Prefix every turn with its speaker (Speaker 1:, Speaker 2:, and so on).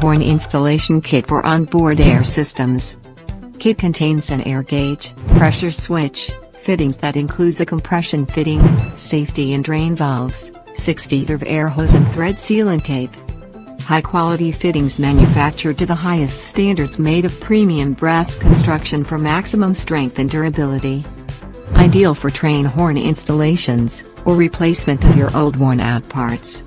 Speaker 1: horn installation kit for onboard air systems. Kit contains an air gauge, pressure switch, fittings that includes a compression fitting, safety and drain valves, 6 feet of air hose and thread sealant tape. High-quality fittings manufactured to the highest standards, made of premium brass construction for maximum strength and durability. Ideal for train horn installations, or replacement of your old worn-out parts.